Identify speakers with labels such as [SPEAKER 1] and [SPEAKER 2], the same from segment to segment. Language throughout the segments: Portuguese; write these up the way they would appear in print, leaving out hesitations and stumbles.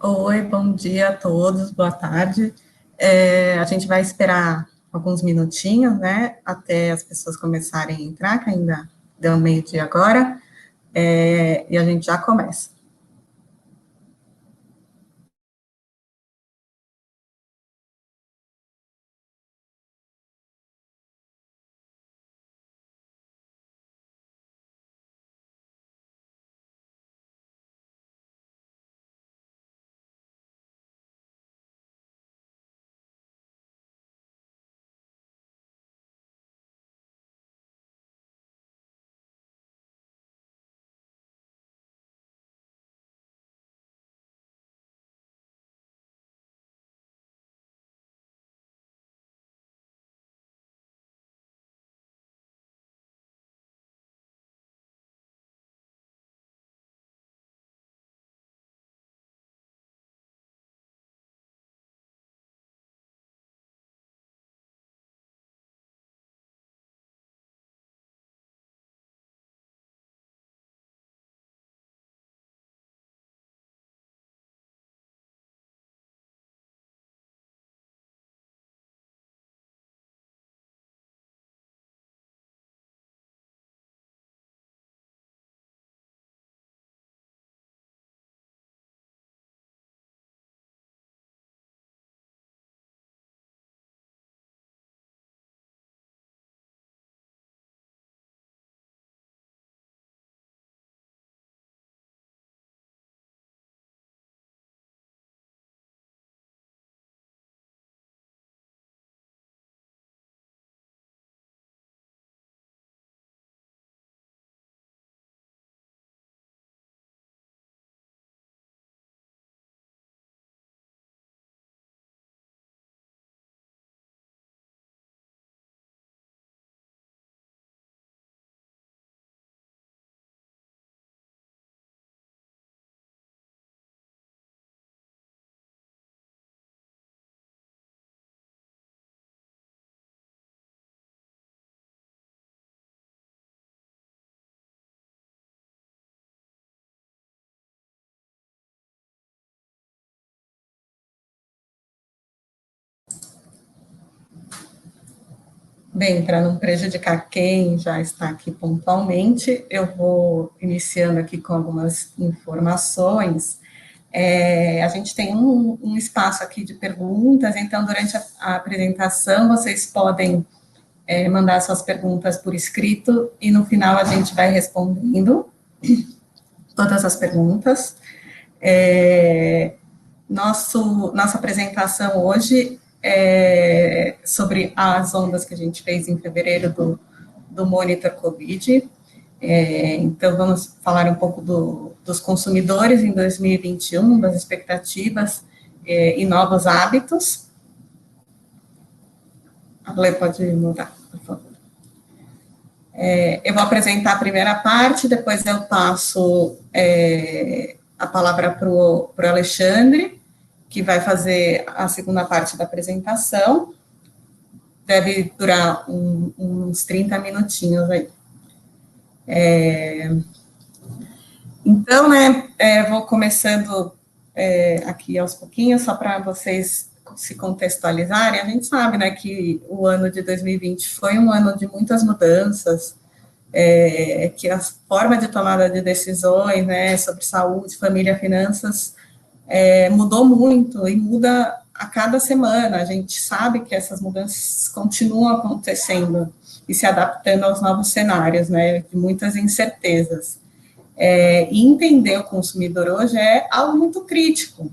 [SPEAKER 1] Oi, bom dia a todos, boa tarde. A gente vai esperar alguns minutinhos, né, até as pessoas começarem a entrar, que ainda deu meio-dia agora, e a gente já começa. Bem, para não prejudicar quem já está aqui pontualmente, eu vou iniciando aqui com algumas informações. A gente tem um espaço aqui de perguntas, então, durante a apresentação, vocês podem mandar suas perguntas por escrito, e no final a gente vai respondendo todas as perguntas. Nossa apresentação hoje é sobre as ondas que a gente fez em fevereiro do Monitor Covid. Então, vamos falar um pouco dos consumidores em 2021, das expectativas e novos hábitos. A Lê pode mudar, por favor. Eu vou apresentar a primeira parte, depois eu passo a palavra para o Alexandre, que vai fazer a segunda parte da apresentação. Deve durar uns 30 minutinhos aí. Então, né, vou começando aqui aos pouquinhos, só para vocês se contextualizarem. A gente sabe, né, que o ano de 2020 foi um ano de muitas mudanças, que a forma de tomada de decisões, né, sobre saúde, família, finanças, mudou muito e muda a cada semana. A gente sabe que essas mudanças continuam acontecendo e se adaptando aos novos cenários, né, de muitas incertezas. E entender o consumidor hoje é algo muito crítico.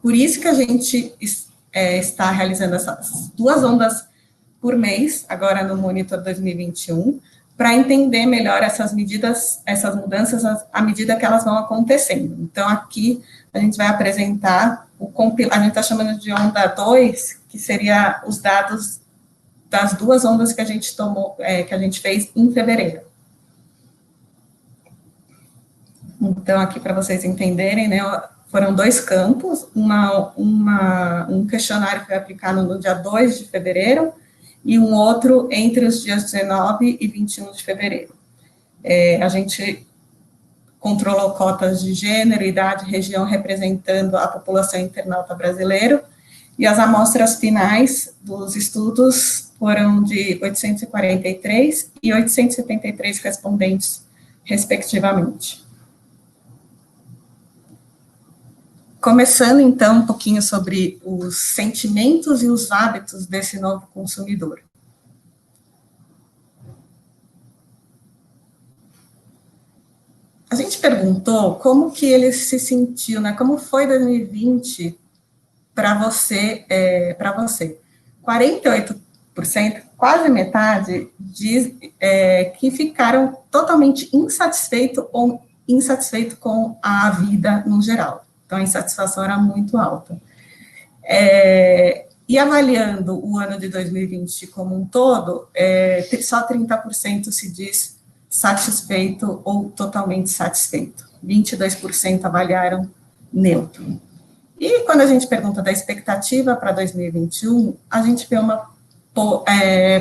[SPEAKER 1] Por isso que a gente está realizando essas 2 ondas por mês, agora no Monitor 2021, para entender melhor essas medidas, essas mudanças, à medida que elas vão acontecendo. Então, aqui a gente vai apresentar a gente está chamando de onda 2, que seria os dados das 2 ondas que a gente tomou, que a gente fez em fevereiro. Então, aqui para vocês entenderem, né, foram 2 campos, um questionário foi aplicado no dia 2 de fevereiro, e um outro entre os dias 19 e 21 de fevereiro. A gente controlou cotas de gênero, idade, região representando a população internauta brasileira, e as amostras finais dos estudos foram de 843 e 873 respondentes, respectivamente. Começando, então, um pouquinho sobre os sentimentos e os hábitos desse novo consumidor. A gente perguntou como que ele se sentiu, né? Como foi 2020 para você, 48%, quase metade, diz que ficaram totalmente insatisfeito com a vida no geral. Então, a insatisfação era muito alta. E avaliando o ano de 2020 como um todo, só 30% se diz satisfeito ou totalmente satisfeito. 22% avaliaram neutro. E quando a gente pergunta da expectativa para 2021, a gente vê uma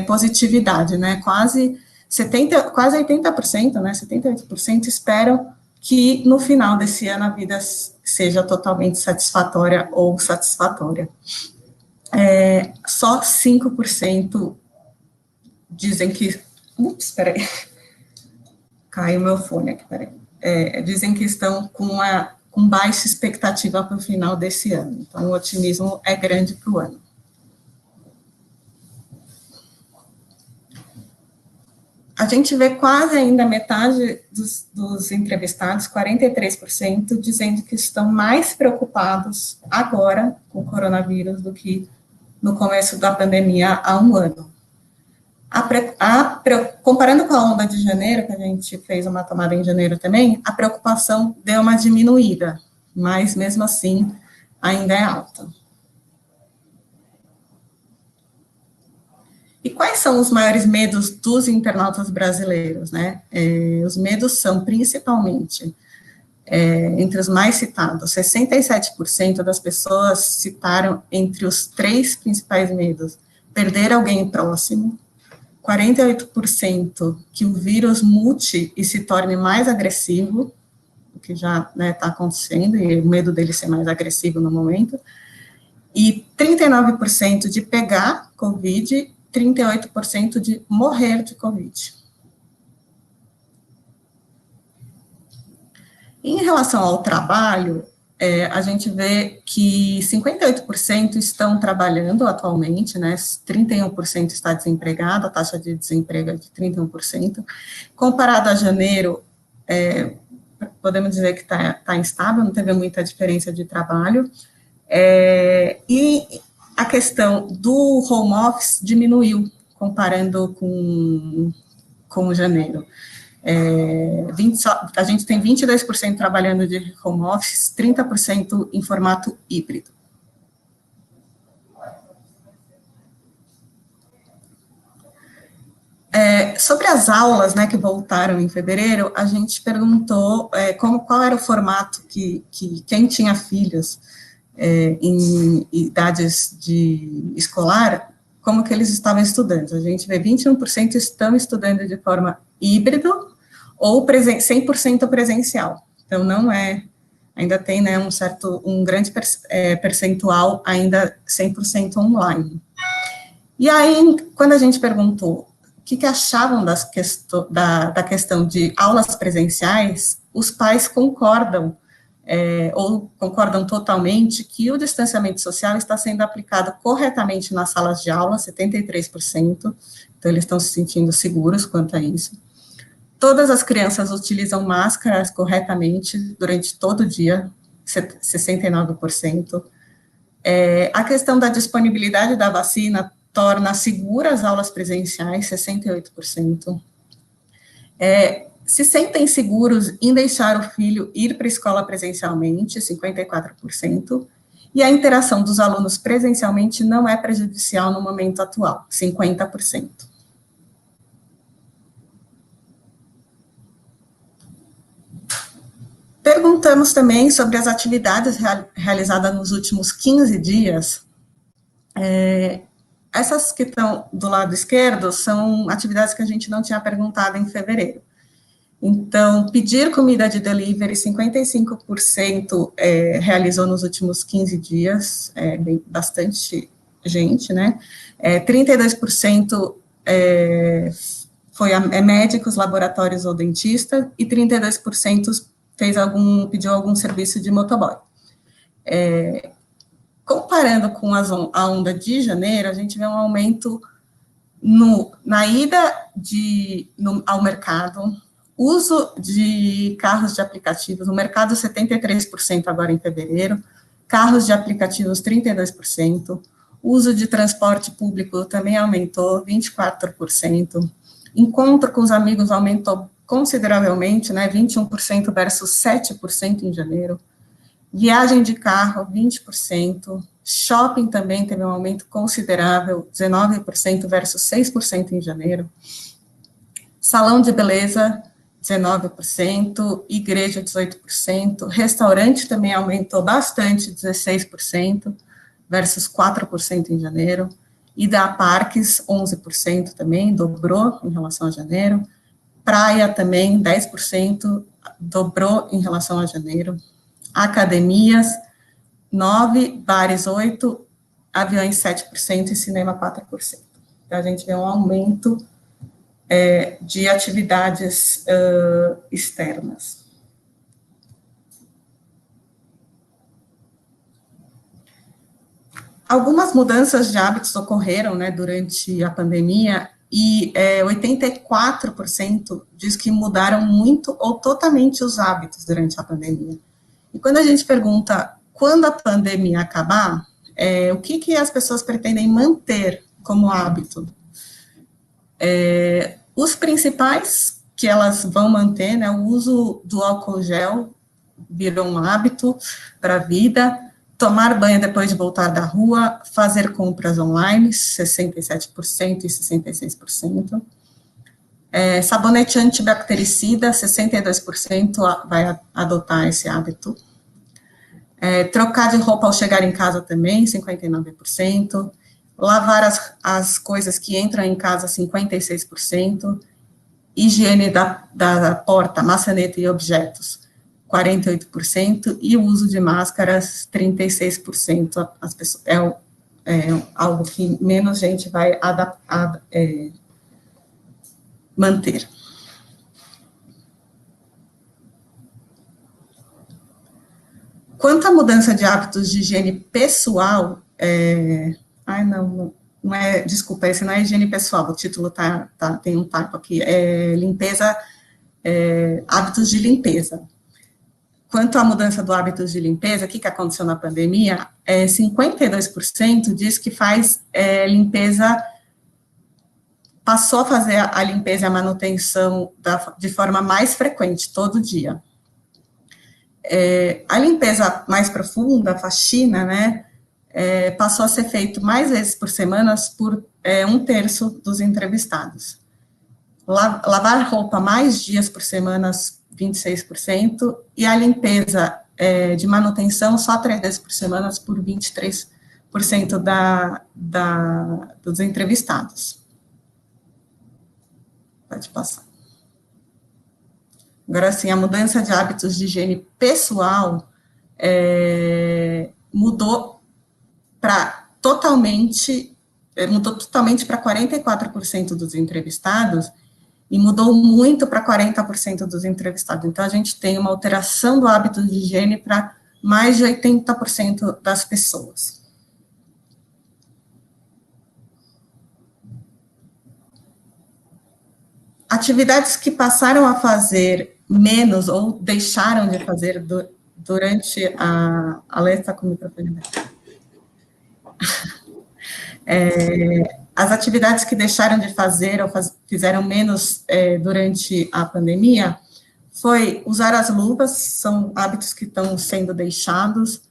[SPEAKER 1] positividade, né? Quase 80%, né? 78% esperam que no final desse ano a vida seja totalmente satisfatória ou satisfatória. Só 5% dizem que... Ups, peraí. Caiu meu fone aqui, peraí. Dizem que estão com baixa expectativa para o final desse ano. Então, o otimismo é grande para o ano. A gente vê quase ainda metade dos entrevistados, 43%, dizendo que estão mais preocupados agora com o coronavírus do que no começo da pandemia há um ano. Comparando com a onda de janeiro, que a gente fez uma tomada em janeiro também, a preocupação deu uma diminuída, mas mesmo assim ainda é alta. E quais são os maiores medos dos internautas brasileiros, né? Os medos são principalmente, entre os mais citados, 67% das pessoas citaram entre os 3 principais medos: perder alguém próximo, 48% que o vírus mute e se torne mais agressivo, o que já está acontecendo, e o medo dele ser mais agressivo no momento, e 39% de pegar Covid, 38% de morrer de Covid. Em relação ao trabalho, a gente vê que 58% estão trabalhando atualmente, né, 31% está desempregado, a taxa de desemprego é de 31%. Comparado a janeiro, podemos dizer que está instável, não teve muita diferença de trabalho. E a questão do home office diminuiu, comparando com janeiro. A gente tem 22% trabalhando de home office, 30% em formato híbrido. Sobre as aulas, né, que voltaram em fevereiro, a gente perguntou qual era o formato que quem tinha filhos em idades de escolar, como que eles estavam estudando. A gente vê 21% estão estudando de forma híbrido ou 100% presencial. Então, não ainda tem, né, um grande percentual ainda 100% online. E aí, quando a gente perguntou o que achavam da questão de aulas presenciais, os pais concordam, ou concordam totalmente, que o distanciamento social está sendo aplicado corretamente nas salas de aula, 73%, então eles estão se sentindo seguros quanto a isso. Todas as crianças utilizam máscaras corretamente durante todo o dia, 69%. A questão da disponibilidade da vacina torna seguras as aulas presenciais, 68%. Se sentem seguros em deixar o filho ir para a escola presencialmente, 54%, e a interação dos alunos presencialmente não é prejudicial no momento atual, 50%. Perguntamos também sobre as atividades realizadas nos últimos 15 dias. Essas que estão do lado esquerdo são atividades que a gente não tinha perguntado em fevereiro. Então, pedir comida de delivery, 55% realizou nos últimos 15 dias, bastante gente, né? 32% médicos, laboratórios ou dentista, e 32% pediu algum serviço de motoboy. Comparando com a onda de janeiro, a gente vê um aumento na ida ao mercado, uso de carros de aplicativos, no mercado 73% agora em fevereiro, carros de aplicativos 32%, uso de transporte público também aumentou 24%, encontro com os amigos aumentou consideravelmente, né, 21% versus 7% em janeiro, viagem de carro 20%, shopping também teve um aumento considerável, 19% versus 6% em janeiro, salão de beleza 19%, igreja 18%, restaurante também aumentou bastante, 16% versus 4% em janeiro, ida a parques 11% também, dobrou em relação a janeiro, praia também 10%, dobrou em relação a janeiro, academias 9%, bares 8%, aviões 7% e cinema 4%. Então, a gente vê um aumento de atividades externas. Algumas mudanças de hábitos ocorreram, né, durante a pandemia, e 84% diz que mudaram muito ou totalmente os hábitos durante a pandemia. E quando a gente pergunta quando a pandemia acabar, o que as pessoas pretendem manter como hábito? Os principais que elas vão manter, né, o uso do álcool gel virou um hábito para a vida, tomar banho depois de voltar da rua, fazer compras online, 67% e 66%, sabonete antibactericida, 62% vai adotar esse hábito, trocar de roupa ao chegar em casa também, 59%, lavar as coisas que entram em casa, 56%, higiene da porta, maçaneta e objetos, 48%, e o uso de máscaras, 36%. As pessoas, algo que menos gente vai manter. Quanto à mudança de hábitos de higiene pessoal, não é, desculpa, esse não é higiene pessoal, o título tem um typo aqui, limpeza, hábitos de limpeza. Quanto à mudança do hábitos de limpeza, o que aconteceu na pandemia, 52% diz que faz limpeza, passou a fazer a limpeza e a manutenção de forma mais frequente, todo dia. A limpeza mais profunda, a faxina, né, passou a ser feito mais vezes por semana por 1/3 dos entrevistados. Lavar roupa mais dias por semana, 26%, e a limpeza de manutenção só 3 vezes por semana, por 23% dos entrevistados. Pode passar. Agora, sim, a mudança de hábitos de higiene pessoal mudou totalmente para 44% dos entrevistados e mudou muito para 40% dos entrevistados. Então, a gente tem uma alteração do hábito de higiene para mais de 80% das pessoas. Atividades que passaram a fazer menos ou deixaram de fazer durante a Lê está com o microfone aberto. As atividades que deixaram de fazer ou fizeram menos durante a pandemia foi usar as luvas, são hábitos que estão sendo deixados,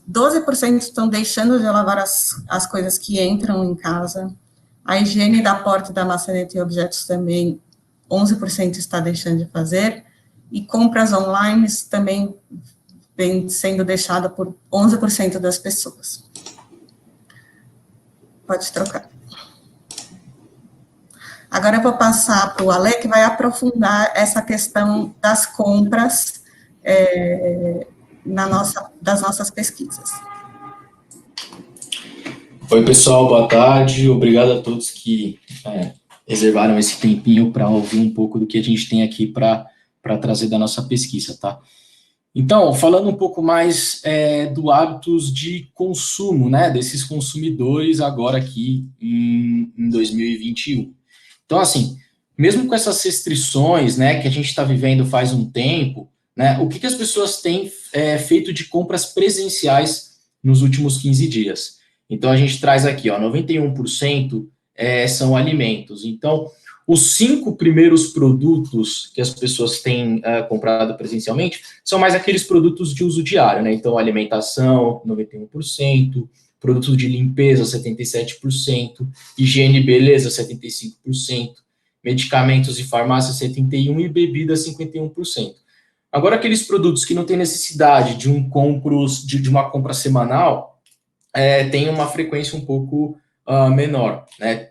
[SPEAKER 1] 12% estão deixando de lavar as coisas que entram em casa, a higiene da porta e da maçaneta e objetos também, 11% está deixando de fazer, e compras online também vem sendo deixada por 11% das pessoas. Pode trocar. Agora eu vou passar para o Ale, que vai aprofundar essa questão das compras das nossas pesquisas.
[SPEAKER 2] Oi, pessoal, boa tarde. Obrigado a todos que reservaram esse tempinho para ouvir um pouco do que a gente tem aqui para trazer da nossa pesquisa, tá? Então, falando um pouco mais do hábitos de consumo, né, desses consumidores agora aqui em 2021. Então, assim, mesmo com essas restrições, né, que a gente está vivendo faz um tempo, né, o que as pessoas têm feito de compras presenciais nos últimos 15 dias? Então, a gente traz aqui, ó, 91% são alimentos. Então, os 5 primeiros produtos que as pessoas têm comprado presencialmente são mais aqueles produtos de uso diário, né? Então, alimentação, 91%, produtos de limpeza, 77%, higiene e beleza, 75%, medicamentos e farmácia, 71% e bebidas, 51%. Agora, aqueles produtos que não têm necessidade de uma compra semanal, tem uma frequência um pouco menor, né?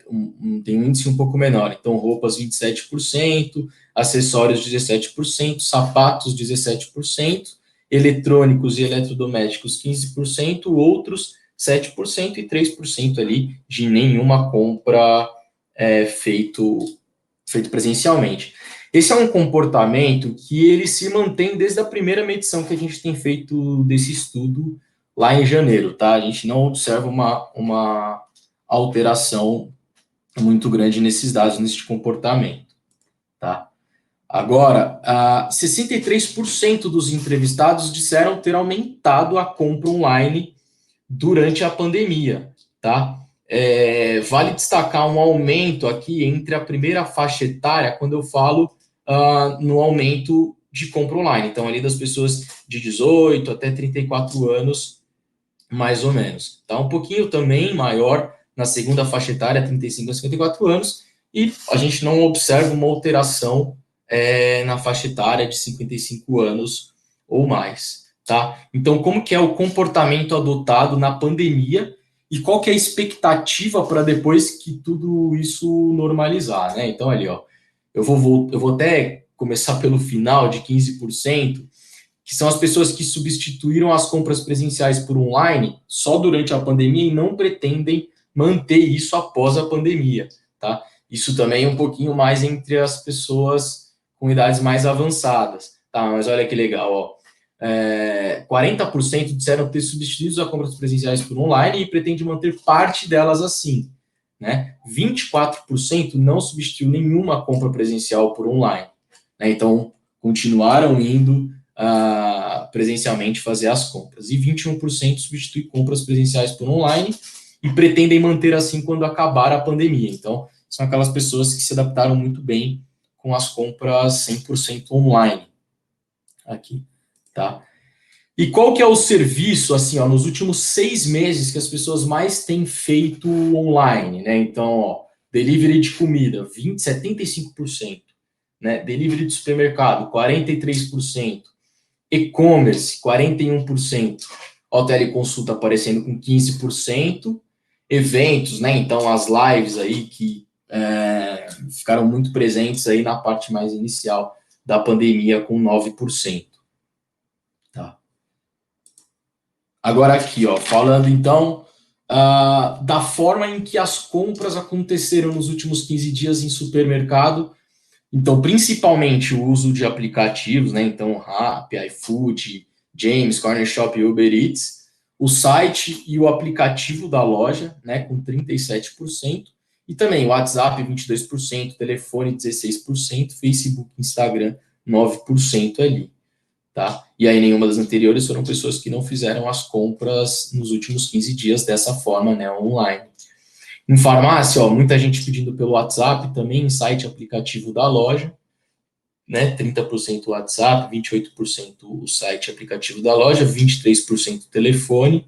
[SPEAKER 2] Tem um índice um pouco menor. Então, roupas, 27%, acessórios, 17%, sapatos, 17%, eletrônicos e eletrodomésticos, 15%, outros, 7% e 3% ali de nenhuma compra feito presencialmente. Esse é um comportamento que ele se mantém desde a primeira medição que a gente tem feito desse estudo lá em janeiro, tá? A gente não observa uma alteração muito grande nesses dados, nesse comportamento, tá? Agora, 63% dos entrevistados disseram ter aumentado a compra online durante a pandemia, tá? Vale destacar um aumento aqui entre a primeira faixa etária, quando eu falo no aumento de compra online. Então, ali das pessoas de 18 até 34 anos, mais ou menos. Tá um pouquinho também maior na segunda faixa etária, 35 a 54 anos, e a gente não observa uma alteração na faixa etária de 55 anos ou mais, tá? Então, como que é o comportamento adotado na pandemia e qual que é a expectativa para depois que tudo isso normalizar, né? Então, ali, ó, eu vou até começar pelo final de 15%, que são as pessoas que substituíram as compras presenciais por online só durante a pandemia e não pretendem manter isso após a pandemia, tá? Isso também é um pouquinho mais entre as pessoas com idades mais avançadas, tá? Mas olha que legal, ó. 40% disseram ter substituído as compras presenciais por online e pretende manter parte delas assim, né? 24% não substituiu nenhuma compra presencial por online, né? Então, continuaram indo presencialmente fazer as compras. E 21% substitui compras presenciais por online e pretendem manter assim quando acabar a pandemia. Então, são aquelas pessoas que se adaptaram muito bem com as compras 100% online aqui, tá? E qual que é o serviço, assim, ó, nos últimos 6 meses que as pessoas mais têm feito online, né? Então, ó, delivery de comida, 75%, né? Delivery de supermercado, 43%, e-commerce, 41%, ó, teleconsulta aparecendo com 15%, eventos, né? Então, as lives aí que ficaram muito presentes aí na parte mais inicial da pandemia com 9%. Tá? Agora aqui, ó, falando então da forma em que as compras aconteceram nos últimos 15 dias em supermercado. Então, principalmente o uso de aplicativos, né? Então, Rappi, iFood, James, Corner Shop e Uber Eats, o site e o aplicativo da loja, né, com 37%, e também o WhatsApp, 22%, telefone, 16%, Facebook, Instagram, 9% ali, tá? E aí, nenhuma das anteriores foram pessoas que não fizeram as compras nos últimos 15 dias dessa forma, né, online. Em farmácia, ó, muita gente pedindo pelo WhatsApp também, site aplicativo da loja, né? 30% WhatsApp, 28% o site aplicativo da loja, 23% telefone,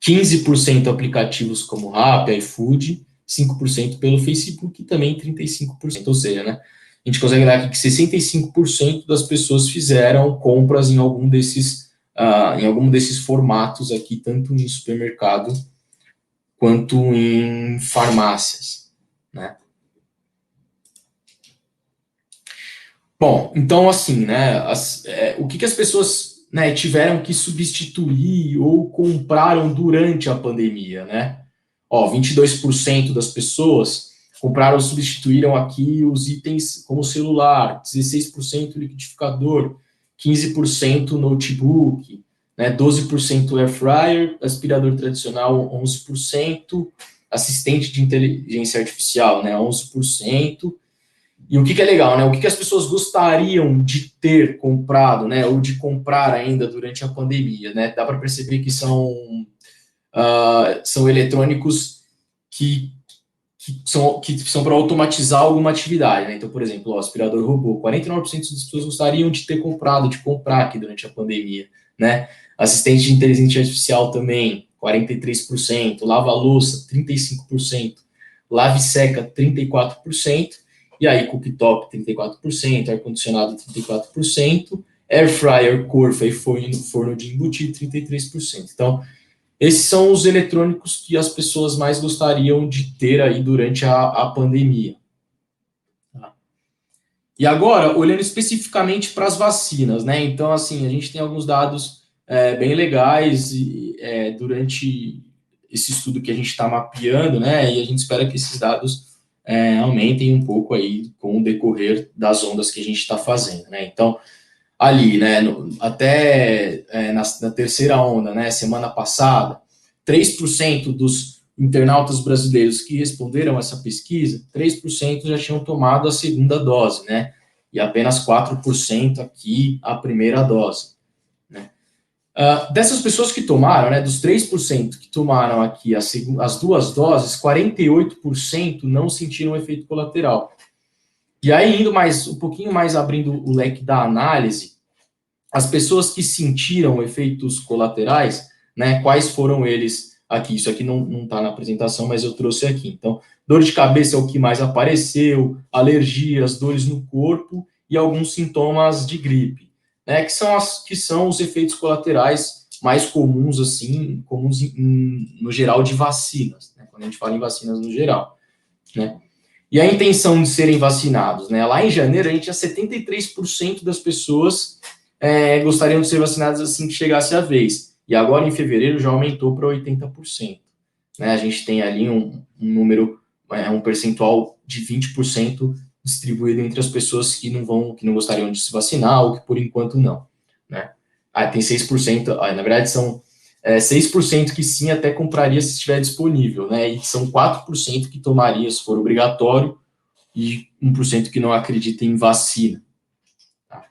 [SPEAKER 2] 15% aplicativos como Rappi, iFood, 5% pelo Facebook e também 35%. Ou seja, né? A gente consegue ver aqui que 65% das pessoas fizeram compras em algum desses formatos aqui, tanto em supermercado quanto em farmácias, né? Bom, então, assim, né, o que as pessoas, né, tiveram que substituir ou compraram durante a pandemia, né? Ó, 22% das pessoas compraram ou substituíram aqui os itens como celular, 16% liquidificador, 15% notebook, né, 12% air fryer, aspirador tradicional 11%, assistente de inteligência artificial, né, 11%. E o que é legal, né? O que as pessoas gostariam de ter comprado, né? Ou de comprar ainda durante a pandemia, né? Dá para perceber que são eletrônicos que, que são para automatizar alguma atividade, né? Então, por exemplo, o aspirador robô, 49% das pessoas gostariam de ter comprado, de comprar aqui durante a pandemia, né? Assistente de inteligência artificial também, 43%, lava-louça, 35%, lave-seca, 34%, e aí cooktop, 34%, ar-condicionado, 34%, air fryer, corfa e forno de embutir, 33%. Então, esses são os eletrônicos que as pessoas mais gostariam de ter aí durante a pandemia. E agora, olhando especificamente para as vacinas, né? Então, assim, a gente tem alguns dados bem legais durante esse estudo que a gente está mapeando, né? E a gente espera que esses dados aumentem um pouco aí com o decorrer das ondas que a gente está fazendo, né? Então, ali, né, até na terceira onda, né, semana passada, 3% dos internautas brasileiros que responderam essa pesquisa, 3% já tinham tomado a segunda dose, né, e apenas 4% aqui a primeira dose, né. Dessas pessoas que tomaram, né, dos 3% que tomaram aqui as duas doses, 48% não sentiram efeito colateral. E aí, indo um pouquinho mais abrindo o leque da análise, as pessoas que sentiram efeitos colaterais, né, quais foram eles aqui? Isso aqui não está na apresentação, mas eu trouxe aqui. Então, dor de cabeça é o que mais apareceu, alergias, dores no corpo e alguns sintomas de gripe, né, que são os efeitos colaterais mais comuns, assim, no geral de vacinas, né, quando a gente fala em vacinas no geral, né. E a intenção de serem vacinados, né? Lá em janeiro, a gente tinha 73% das pessoas gostariam de ser vacinadas assim que chegasse a vez. E agora, em fevereiro, já aumentou para 80%. Né? A gente tem ali um número, um percentual de 20% distribuído entre as pessoas que não gostariam de se vacinar ou que por enquanto não. Né? Tem 6%, na verdade são 6% que sim até compraria se estiver disponível, né? E são 4% que tomaria se for obrigatório e 1% que não acredita em vacina. Tá?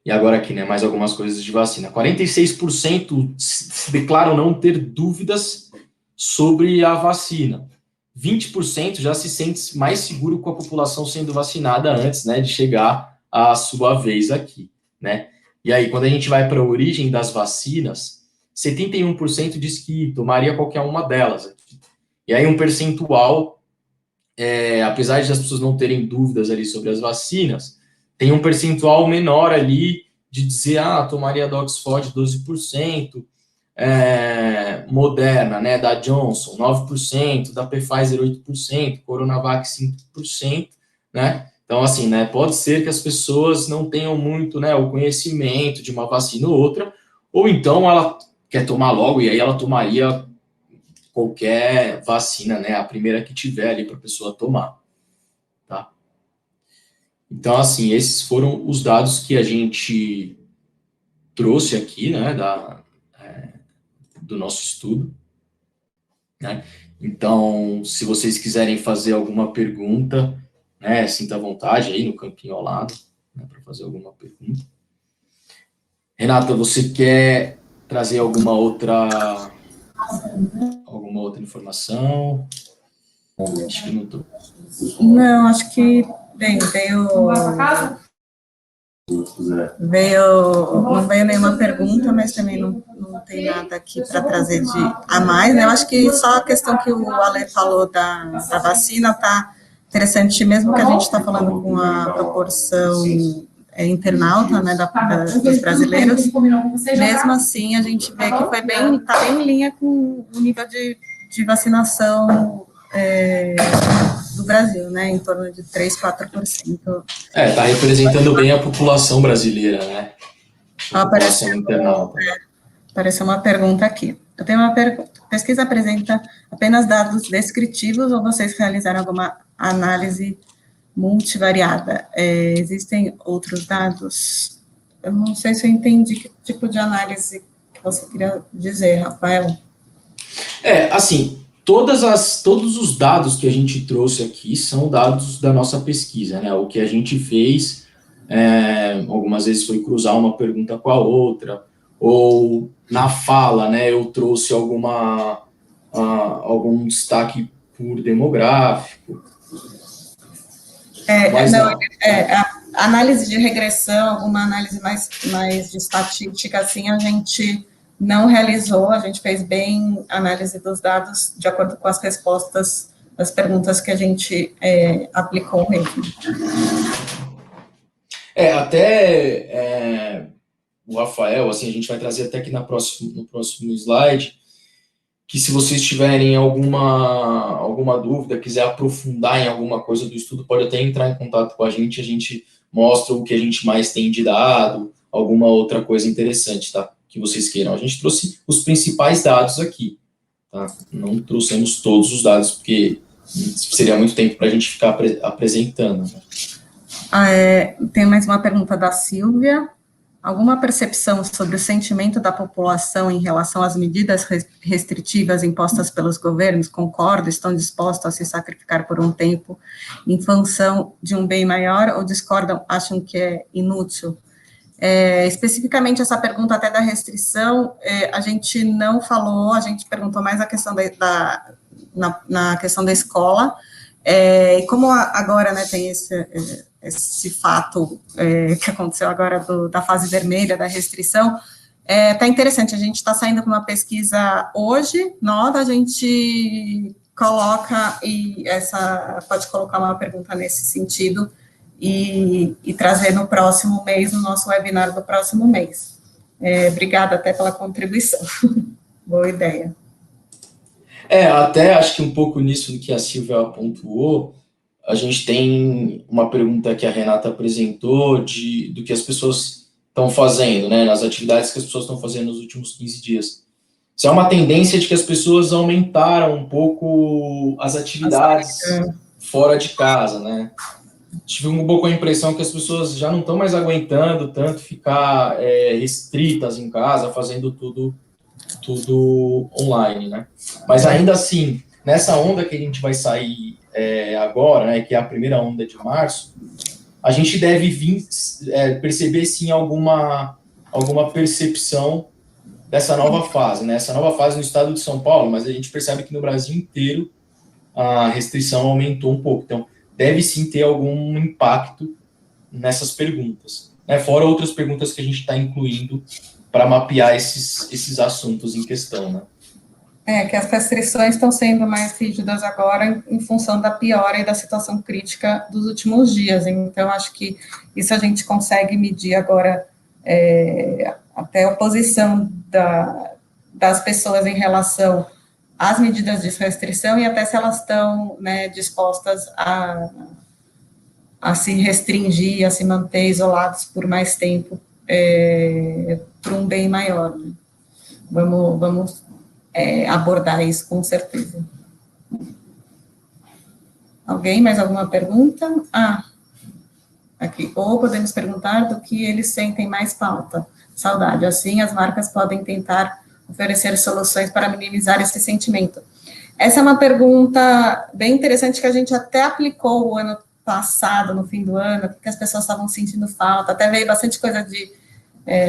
[SPEAKER 2] E agora aqui, né, mais algumas coisas de vacina. 46% se declaram não ter dúvidas sobre a vacina. 20% já se sente mais seguro com a população sendo vacinada antes, né, de chegar a sua vez aqui, né? E aí, quando a gente vai para a origem das vacinas, 71% diz que tomaria qualquer uma delas aqui. E aí um percentual, apesar de as pessoas não terem dúvidas ali sobre as vacinas, tem um percentual menor ali de dizer, tomaria da Oxford 12%, Moderna, né, da Johnson 9%, da Pfizer 8%, Coronavac 5%, né? Então, assim, né, pode ser que as pessoas não tenham muito, né, o conhecimento de uma vacina ou outra, ou então ela quer tomar logo e aí ela tomaria qualquer vacina, né, a primeira que tiver ali para a pessoa tomar, tá? Então, assim, esses foram os dados que a gente trouxe aqui, né, do nosso estudo, né? Então, se vocês quiserem fazer alguma pergunta, né, sinta à vontade aí no campinho ao lado, né, para fazer alguma pergunta. Renata, você quer trazer alguma outra informação? Acho que não tô.
[SPEAKER 1] Não, acho que bem, não veio nenhuma pergunta, mas também não tem nada aqui para trazer a mais, né? Eu acho que só a questão que o Ale falou da vacina está interessante, mesmo que a gente está falando com a proporção internauta, né, dos brasileiros, mesmo assim a gente vê que está bem em linha com o nível de vacinação do do Brasil, né, em torno de 3, 4%.
[SPEAKER 2] Está representando bem a população brasileira, né? A população internauta.
[SPEAKER 1] Apareceu uma pergunta aqui. Eu tenho uma pergunta. Pesquisa apresenta apenas dados descritivos ou vocês realizaram alguma análise multivariada? Existem outros dados? Eu não sei se eu entendi que tipo de análise que você queria dizer, Rafael.
[SPEAKER 2] Assim, todos os dados que a gente trouxe aqui são dados da nossa pesquisa, né? O que a gente fez, algumas vezes foi cruzar uma pergunta com a outra, ou na fala, né, eu trouxe algum destaque por demográfico.
[SPEAKER 1] A análise de regressão, alguma análise mais de estatística, assim, a gente não realizou, a gente fez bem análise dos dados de acordo com as respostas das perguntas que a gente aplicou mesmo.
[SPEAKER 2] O Rafael, assim, a gente vai trazer até aqui no próximo slide, que se vocês tiverem alguma dúvida, quiser aprofundar em alguma coisa do estudo, pode até entrar em contato com a gente mostra o que a gente mais tem de dado, alguma outra coisa interessante, tá? Que vocês queiram. A gente trouxe os principais dados aqui, tá? Não trouxemos todos os dados, porque seria muito tempo para a gente ficar apresentando, né?
[SPEAKER 1] Tem mais uma pergunta da Silvia. Alguma percepção sobre o sentimento da população em relação às medidas restritivas impostas pelos governos? Concordam? Estão dispostos a se sacrificar por um tempo em função de um bem maior ou discordam? Acham que é inútil? Especificamente essa pergunta até da restrição, a gente não falou, a gente perguntou mais a questão na questão da escola, e como agora, né, tem esse fato que aconteceu agora da fase vermelha, da restrição, tá interessante, a gente está saindo com uma pesquisa hoje, nova, a gente coloca, pode colocar uma pergunta nesse sentido, e trazer no próximo mês, no nosso webinar do próximo mês. Obrigada até pela contribuição. Boa ideia.
[SPEAKER 2] Até acho que um pouco nisso que a Silvia pontuou, a gente tem uma pergunta que a Renata apresentou do que as pessoas estão fazendo, né, nas atividades que as pessoas estão fazendo nos últimos 15 dias. Isso é uma tendência de que as pessoas aumentaram um pouco as atividades fora de casa, né? Tive um pouco a impressão que as pessoas já não estão mais aguentando tanto ficar restritas em casa, fazendo tudo online, né? Mas ainda assim, nessa onda que a gente vai sair agora, né, que é a primeira onda de março, a gente deve perceber, sim, alguma percepção dessa nova fase, né? Essa nova fase no estado de São Paulo, mas a gente percebe que no Brasil inteiro a restrição aumentou um pouco. Então, deve sim ter algum impacto nessas perguntas, né? Fora outras perguntas que a gente está incluindo para mapear esses assuntos em questão, né?
[SPEAKER 1] Que as restrições estão sendo mais rígidas agora em função da piora e da situação crítica dos últimos dias. Então, acho que isso a gente consegue medir agora até a posição das pessoas em relação às medidas de restrição e até se elas estão, né, dispostas a se restringir, a se manter isolados por mais tempo, para um bem maior. Né? Vamos abordar isso com certeza. Alguém, mais alguma pergunta? Aqui. Ou podemos perguntar do que eles sentem mais falta. Saudade. Assim, as marcas podem tentar oferecer soluções para minimizar esse sentimento. Essa é uma pergunta bem interessante que a gente até aplicou o ano passado, no fim do ano, porque as pessoas estavam sentindo falta, até veio bastante coisa de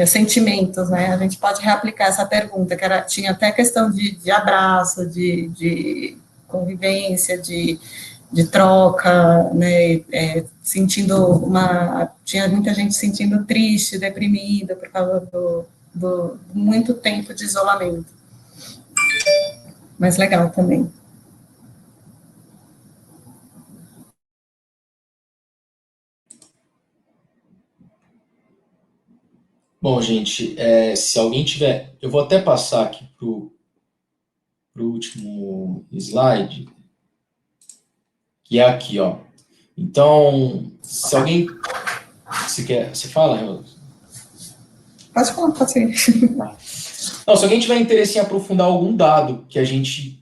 [SPEAKER 1] sentimentos, né? A gente pode reaplicar essa pergunta, que tinha até questão de abraço, de convivência, de troca, né? Tinha muita gente se sentindo triste, deprimida por causa do muito tempo de isolamento. Mas legal também.
[SPEAKER 2] Bom, gente, se alguém tiver... Eu vou até passar aqui para o último slide. que é aqui, ó. Então, se alguém... Você fala?
[SPEAKER 1] Pode falar, pode ser.
[SPEAKER 2] Não, se alguém tiver interesse em aprofundar algum dado que a gente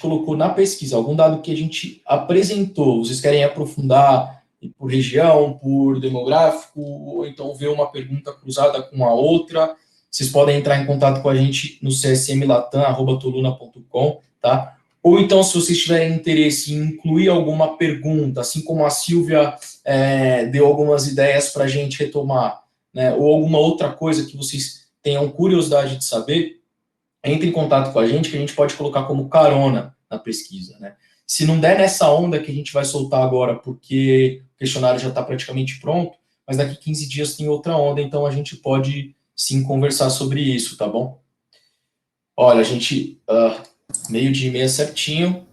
[SPEAKER 2] colocou na pesquisa, algum dado que a gente apresentou, vocês querem aprofundar por região, por demográfico, ou então ver uma pergunta cruzada com a outra, vocês podem entrar em contato com a gente no csmlatam@toluna.com, tá? Ou então, se vocês tiverem interesse em incluir alguma pergunta, assim como a Silvia deu algumas ideias para a gente retomar, né, ou alguma outra coisa que vocês tenham curiosidade de saber, entre em contato com a gente, que a gente pode colocar como carona na pesquisa, né? Se não der nessa onda que a gente vai soltar agora, porque o questionário já está praticamente pronto, mas daqui 15 dias tem outra onda, então a gente pode sim conversar sobre isso, tá bom? Olha, a gente, 12:30 certinho.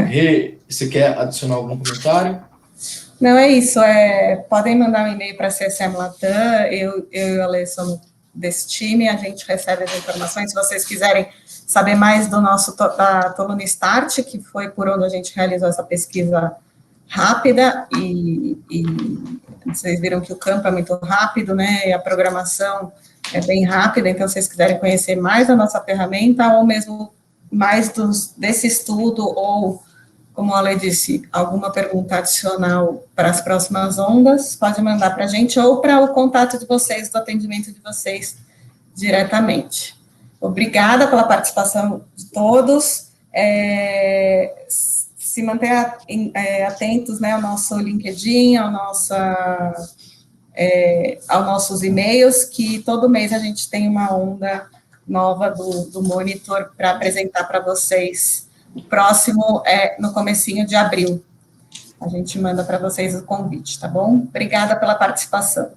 [SPEAKER 2] Rê, você quer adicionar algum comentário?
[SPEAKER 1] Não, é isso. Podem mandar um e-mail para a CSM Latam, eu e o Ale somos desse time, a gente recebe as informações. Se vocês quiserem saber mais do nosso da Toluna Start, que foi por onde a gente realizou essa pesquisa rápida, e vocês viram que o campo é muito rápido, né, e a programação é bem rápida, então, se vocês quiserem conhecer mais a nossa ferramenta, ou mesmo mais desse estudo, ou, como a Ale disse, alguma pergunta adicional para as próximas ondas, pode mandar para a gente, ou para o contato de vocês, do atendimento de vocês diretamente. Obrigada pela participação de todos. Se manter atentos, né, ao nosso LinkedIn, aos nossos e-mails, que todo mês a gente tem uma onda nova do Monitor para apresentar para vocês. O próximo é no comecinho de abril. A gente manda para vocês o convite, tá bom? Obrigada pela participação.